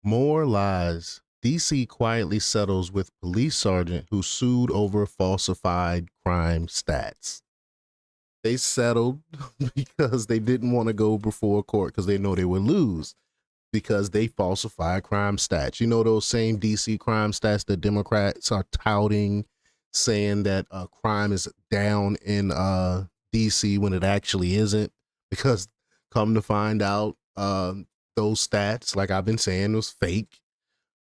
More lies. DC quietly settles with police sergeant who sued over falsified crime stats. They settled because they didn't want to go before court because they know they would lose because they falsified crime stats. You know, those same DC crime stats that Democrats are touting, saying that crime is down in DC when it actually isn't, because come to find out, those stats, like I've been saying, was fake.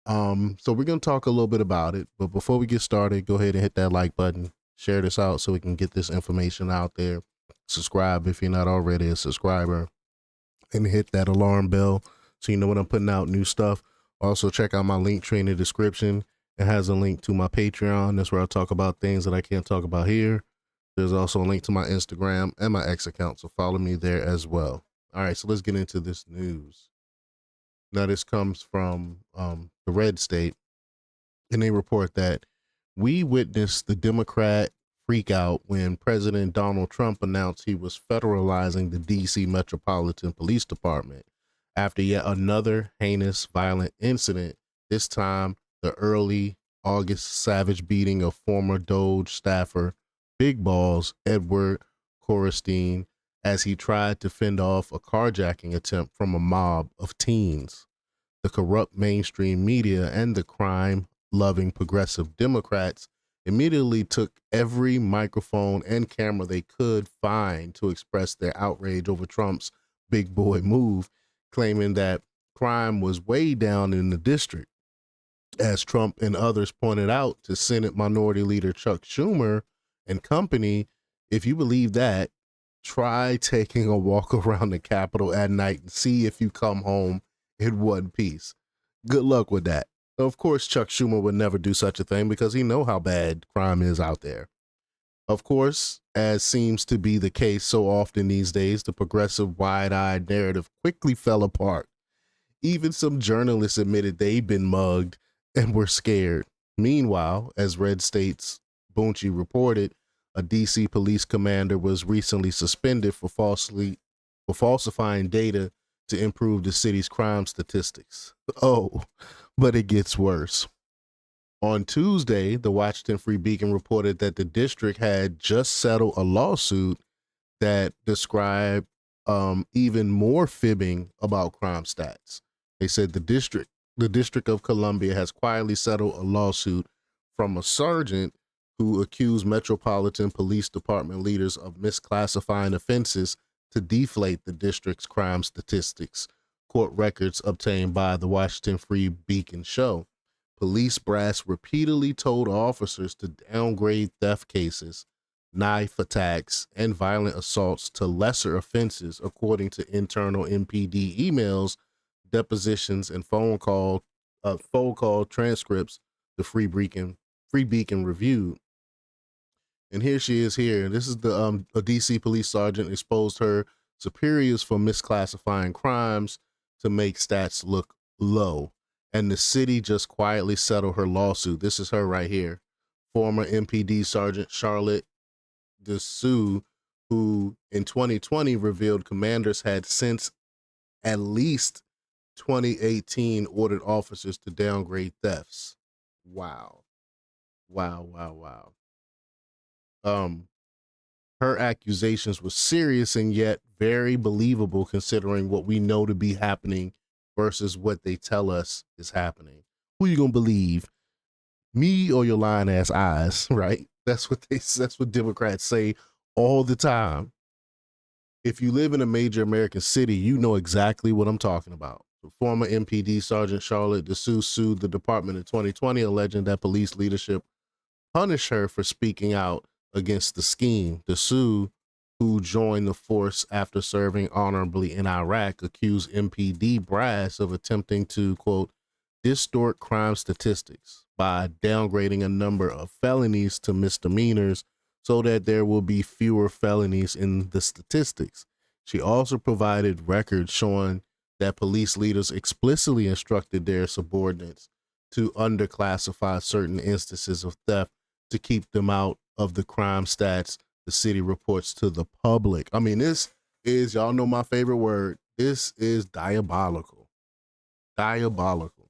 So we're gonna talk a little bit about it, but before we get started, go ahead and hit that like button, share this out so we can get this information out there. Subscribe if you're not already a subscriber, and hit that alarm bell so you know when I'm putting out new stuff. Also, check out my link tree in the description. It has a link to my Patreon. That's where I talk about things that I can't talk about here. There's also a link to my Instagram and my X account, so follow me there as well. All right, so let's get into this news. Now, this comes from the red state, and they report that we witnessed the Democrat freak out when President Donald Trump announced he was federalizing the DC Metropolitan Police Department after yet another heinous violent incident, this time the early August savage beating of former Doge staffer Big Balls Edward Corstein as he tried to fend off a carjacking attempt from a mob of teens. The corrupt mainstream media and the crime loving progressive Democrats immediately took every microphone and camera they could find to express their outrage over Trump's big boy move, claiming that crime was way down in the district. As Trump and others pointed out to Senate Minority Leader Chuck Schumer and company, if you believe that, try taking a walk around the Capitol at night and see if you come home in one piece. Good luck with that. Of course, Chuck Schumer would never do such a thing because he know how bad crime is out there. Of course, as seems to be the case so often these days, the progressive wide-eyed narrative quickly fell apart. Even some journalists admitted they'd been mugged and were scared. Meanwhile, as Red State's Bunchy reported, a DC police commander was recently suspended for falsifying data to improve the city's crime statistics. Oh, but it gets worse. On Tuesday, the Washington Free Beacon reported that the district had just settled a lawsuit that described even more fibbing about crime stats. They said the District of Columbia has quietly settled a lawsuit from a sergeant who accused Metropolitan Police Department leaders of misclassifying offenses to deflate the district's crime statistics. Court records obtained by the Washington Free Beacon show. Police brass repeatedly told officers to downgrade theft cases, knife attacks, and violent assaults to lesser offenses, according to internal MPD emails, depositions, and phone call transcripts the Free Beacon reviewed. And here she is here. This is the a DC police sergeant exposed her superiors for misclassifying crimes to make stats look low. And the city just quietly settled her lawsuit. This is her right here. Former MPD Sergeant Charlotte Dessous, who in 2020 revealed commanders had since at least 2018 ordered officers to downgrade thefts. Wow. Wow, wow, wow. Um, Her accusations were serious and yet very believable considering what we know to be happening versus what they tell us is happening. Who you gonna believe? Me or your lying ass eyes, right? That's what Democrats say all the time. If you live in a major American city, you know exactly what I'm talking about. The former MPD Sergeant Charlotte Dessous sued the department in 2020, alleging that police leadership punished her for speaking out against the scheme. Dessous, who joined the force after serving honorably in Iraq, accused MPD brass of attempting to, quote, distort crime statistics by downgrading a number of felonies to misdemeanors so that there will be fewer felonies in the statistics. She also provided records showing that police leaders explicitly instructed their subordinates to underclassify certain instances of theft to keep them out of the crime stats the city reports to the public. I mean, this is, y'all know my favorite word. This is diabolical. Diabolical.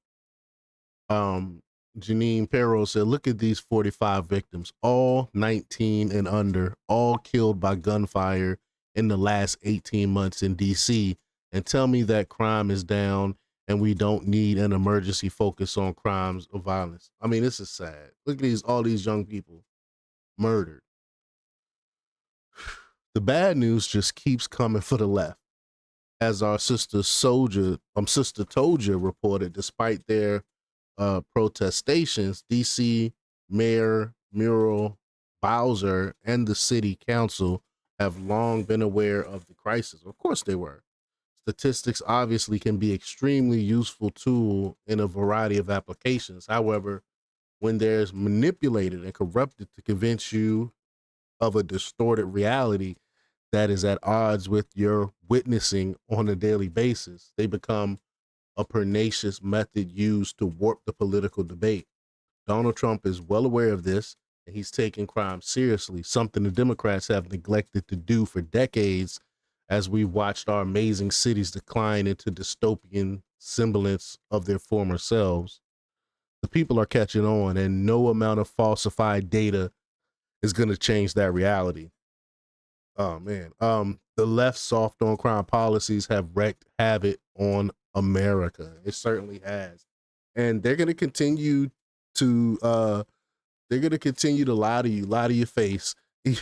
Um, Janine Perro said, look at these 45 victims, all 19 and under, all killed by gunfire in the last 18 months in DC. And tell me that crime is down and we don't need an emergency focus on crimes of violence. I mean, this is sad. Look at all these young people murdered. The bad news just keeps coming for the left. As our sister Toja reported, despite their protestations, DC Mayor Muriel Bowser and the city council have long been aware of the crisis. Of course they were. Statistics obviously can be extremely useful tool in a variety of applications. However, when there's manipulated and corrupted to convince you of a distorted reality that is at odds with your witnessing on a daily basis, they become a pernicious method used to warp the political debate. Donald Trump is well aware of this, and he's taking crime seriously, something the Democrats have neglected to do for decades as we watched our amazing cities decline into dystopian semblance of their former selves. The people are catching on, and no amount of falsified data is going to change that reality. Oh man. The left soft on crime policies have wreaked havoc on America. It certainly has. And they're gonna continue to lie to your face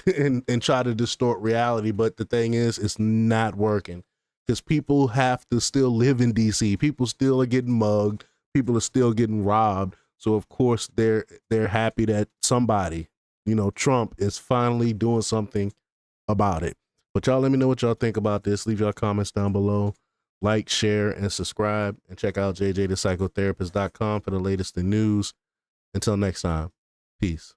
and try to distort reality. But the thing is, it's not working. Because people have to still live in DC. People still are getting mugged. People are still getting robbed. So of course they're happy that somebody, Trump is finally doing something about it. But y'all let me know what y'all think about this. Leave y'all comments down below. Like, share, and subscribe. And check out jjthepsychotherapist.com for the latest in news. Until next time, peace.